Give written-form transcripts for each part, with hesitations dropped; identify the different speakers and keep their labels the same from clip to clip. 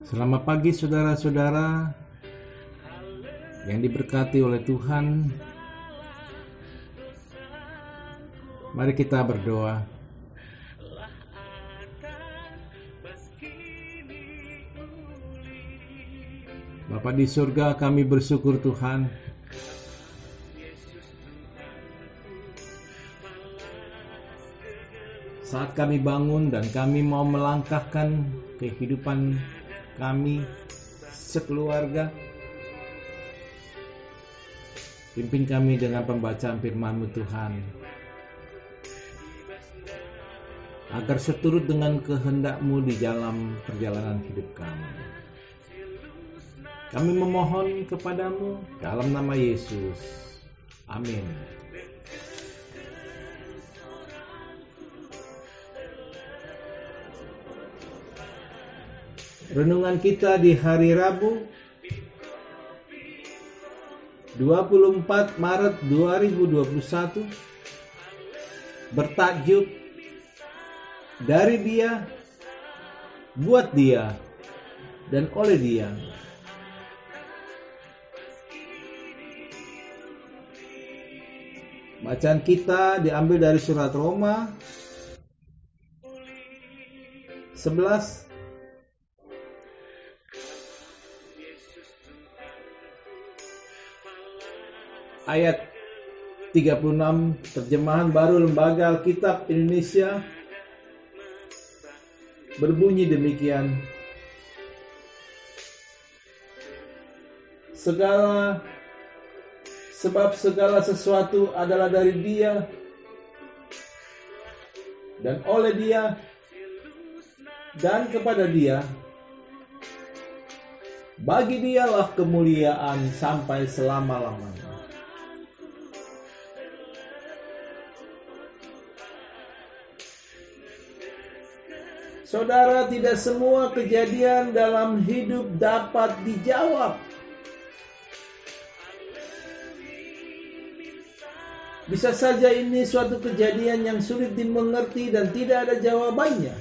Speaker 1: Selamat pagi saudara-saudara yang diberkati oleh Tuhan. Mari kita berdoa. Bapa di surga, kami bersyukur Tuhan. Saat kami bangun dan kami mau melangkahkan kehidupan kami sekeluarga, pimpin kami dengan pembacaan firman-Mu Tuhan, agar seturut dengan kehendak-Mu di dalam perjalanan hidup kami. Kami memohon kepadamu dalam nama Yesus. Amin. Renungan kita di hari Rabu 24 Maret 2021 bertajuk Dari Dia, Buat Dia, dan Oleh Dia. Bacaan kita diambil dari surat Roma 11 ayat 36, terjemahan baru Lembaga Alkitab Indonesia, berbunyi demikian. Sebab segala sesuatu adalah dari Dia dan oleh Dia dan kepada Dia. Bagi Dialah kemuliaan sampai selama-lamanya. Saudara, tidak semua kejadian dalam hidup dapat dijawab. Bisa saja ini suatu kejadian yang sulit dimengerti dan tidak ada jawabannya.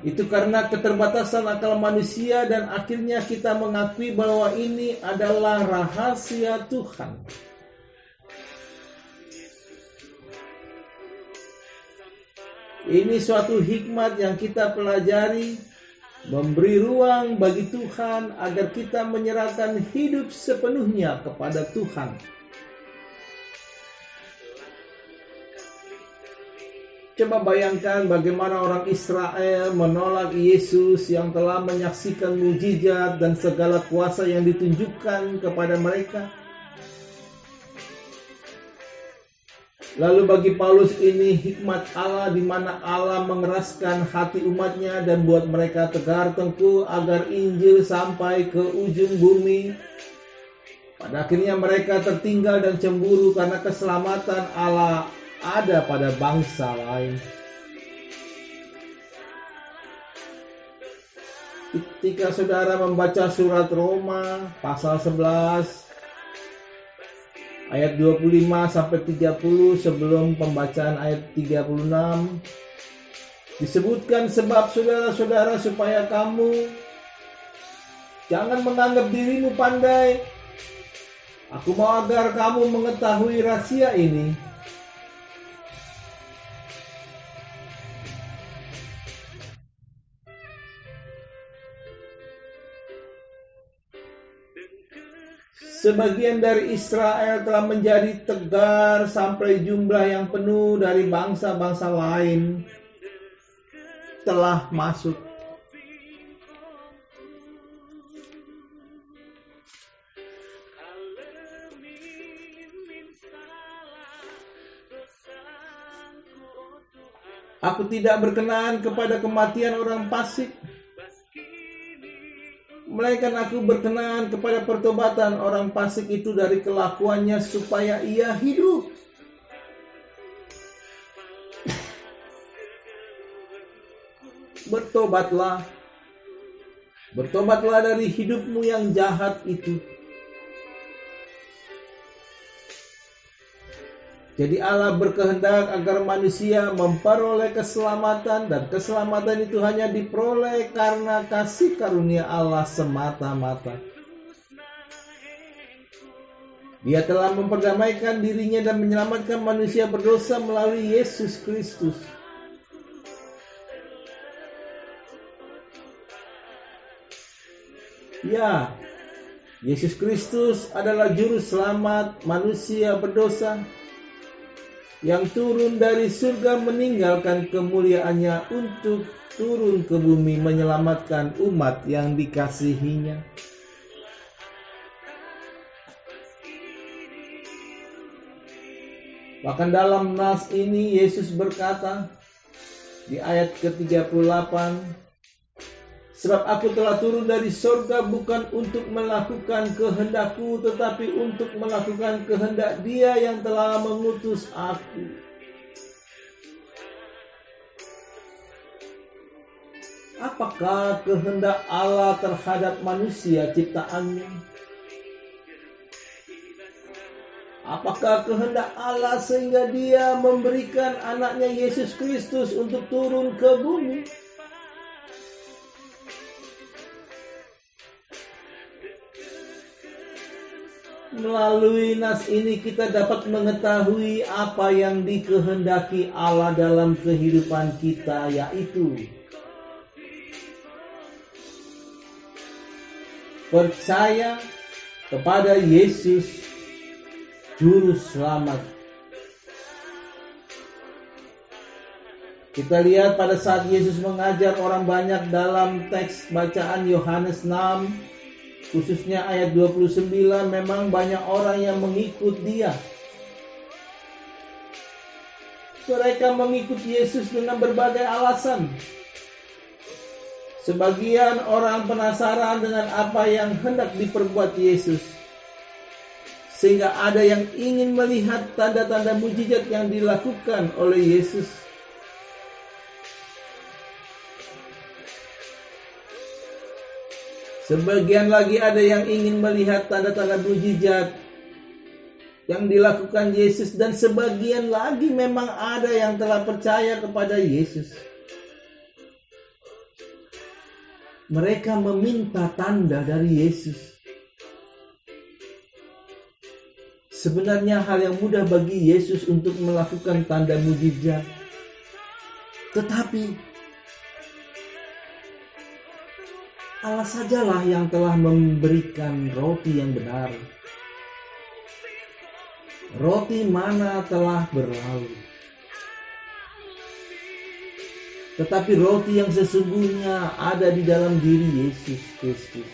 Speaker 1: Itu karena keterbatasan akal manusia dan akhirnya kita mengakui bahwa ini adalah rahasia Tuhan. Ini suatu hikmat yang kita pelajari, memberi ruang bagi Tuhan agar kita menyerahkan hidup sepenuhnya kepada Tuhan. Coba bayangkan bagaimana orang Israel menolak Yesus yang telah menyaksikan mujizat dan segala kuasa yang ditunjukkan kepada mereka. Lalu bagi Paulus ini hikmat Allah, di mana Allah mengeraskan hati umatnya dan buat mereka tegar tengkuk agar Injil sampai ke ujung bumi. Pada akhirnya mereka tertinggal dan cemburu karena keselamatan Allah ada pada bangsa lain. Ketika saudara membaca surat Roma pasal 11 ayat 25 sampai 30 sebelum pembacaan ayat 36 disebutkan, sebab saudara-saudara supaya kamu jangan menganggap dirimu pandai. Aku mau agar kamu mengetahui rahasia ini. Sebagian dari Israel telah menjadi tegar sampai jumlah yang penuh dari bangsa-bangsa lain telah masuk. Aku tidak berkenan kepada kematian orang fasik, melainkan aku berkenan kepada pertobatan orang fasik itu dari kelakuannya supaya ia hidup. Bertobatlah dari hidupmu yang jahat itu. Jadi Allah berkehendak agar manusia memperoleh keselamatan, dan keselamatan itu hanya diperoleh karena kasih karunia Allah semata-mata. Dia telah memperdamaikan dirinya dan menyelamatkan manusia berdosa melalui Yesus Kristus. Ya, Yesus Kristus adalah juru selamat manusia berdosa yang turun dari surga meninggalkan kemuliaannya untuk turun ke bumi menyelamatkan umat yang dikasihinya. Bahkan dalam nas ini Yesus berkata di ayat ke-38, sebab aku telah turun dari surga bukan untuk melakukan kehendakku, tetapi untuk melakukan kehendak Dia yang telah mengutus aku. Apakah kehendak Allah terhadap manusia ciptaannya? Apakah kehendak Allah sehingga Dia memberikan anaknya Yesus Kristus untuk turun ke bumi? Melalui nas ini kita dapat mengetahui apa yang dikehendaki Allah dalam kehidupan kita, yaitu percaya kepada Yesus Juru Selamat. Kita lihat pada saat Yesus mengajar orang banyak dalam teks bacaan Yohanes 6, khususnya ayat 29, memang banyak orang yang mengikut Dia. Mereka mengikut Yesus dengan berbagai alasan. Sebagian orang penasaran dengan apa yang hendak diperbuat Yesus, sehingga ada yang ingin melihat tanda-tanda mujizat yang dilakukan oleh Yesus. Sebagian lagi ada yang ingin melihat tanda-tanda mujizat yang dilakukan Yesus, dan sebagian lagi memang ada yang telah percaya kepada Yesus. Mereka meminta tanda dari Yesus. Sebenarnya hal yang mudah bagi Yesus untuk melakukan tanda mujizat. Tetapi Allah sajalah yang telah memberikan roti yang benar. Roti mana telah berlalu. Tetapi roti yang sesungguhnya ada di dalam diri Yesus Kristus.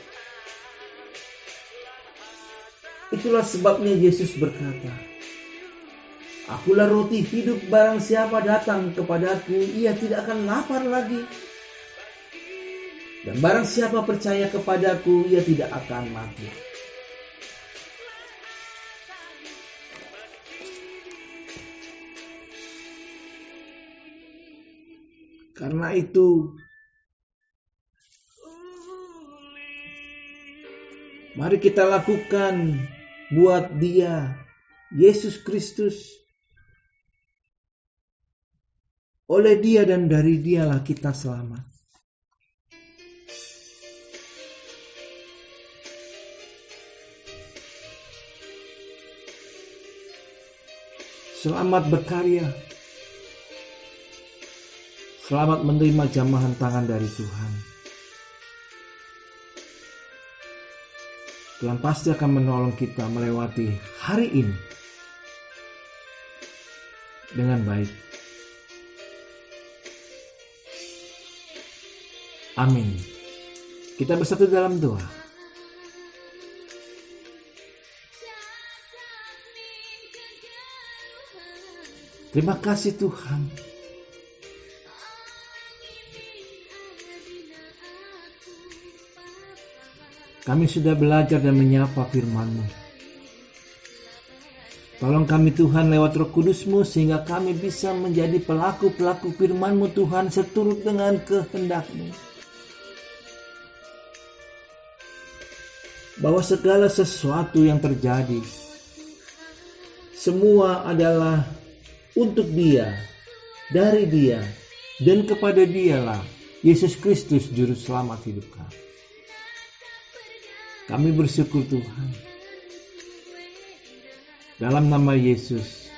Speaker 1: Itulah sebabnya Yesus berkata, "Akulah roti hidup, barang siapa datang kepadaku, ia tidak akan lapar lagi. Dan barang siapa percaya kepadaku, ia tidak akan mati." Karena itu, mari kita lakukan buat Dia, Yesus Kristus. Oleh Dia dan dari Dialah kita selamat. Selamat berkarya. Selamat menerima jamahan tangan dari Tuhan. Tuhan pasti akan menolong kita melewati hari ini dengan baik. Amin. Kita bersatu dalam doa. Terima kasih Tuhan. Kami sudah belajar dan menyapa firman-Mu. Tolong kami Tuhan lewat Roh Kudus-Mu sehingga kami bisa menjadi pelaku-pelaku firman-Mu Tuhan seturut dengan kehendak-Mu. Bahwa segala sesuatu yang terjadi, semua adalah untuk Dia, dari Dia, dan kepada Dialah Yesus Kristus Juru Selamat hidup kami. Kami bersyukur Tuhan. Dalam nama Yesus,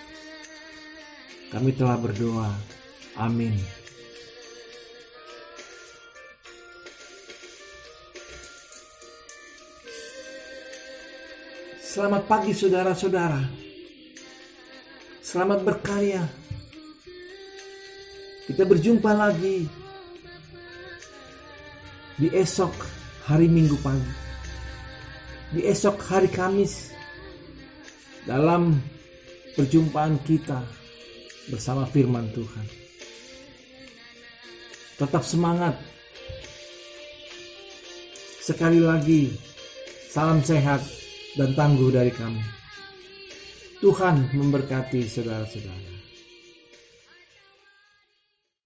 Speaker 1: kami telah berdoa. Amin. Selamat pagi saudara-saudara. Selamat berkarya. Kita berjumpa lagi di esok hari Minggu pagi. Di esok hari Kamis. Dalam perjumpaan kita bersama firman Tuhan. Tetap semangat. Sekali lagi, salam sehat dan tangguh dari kami. Tuhan memberkati saudara-saudara.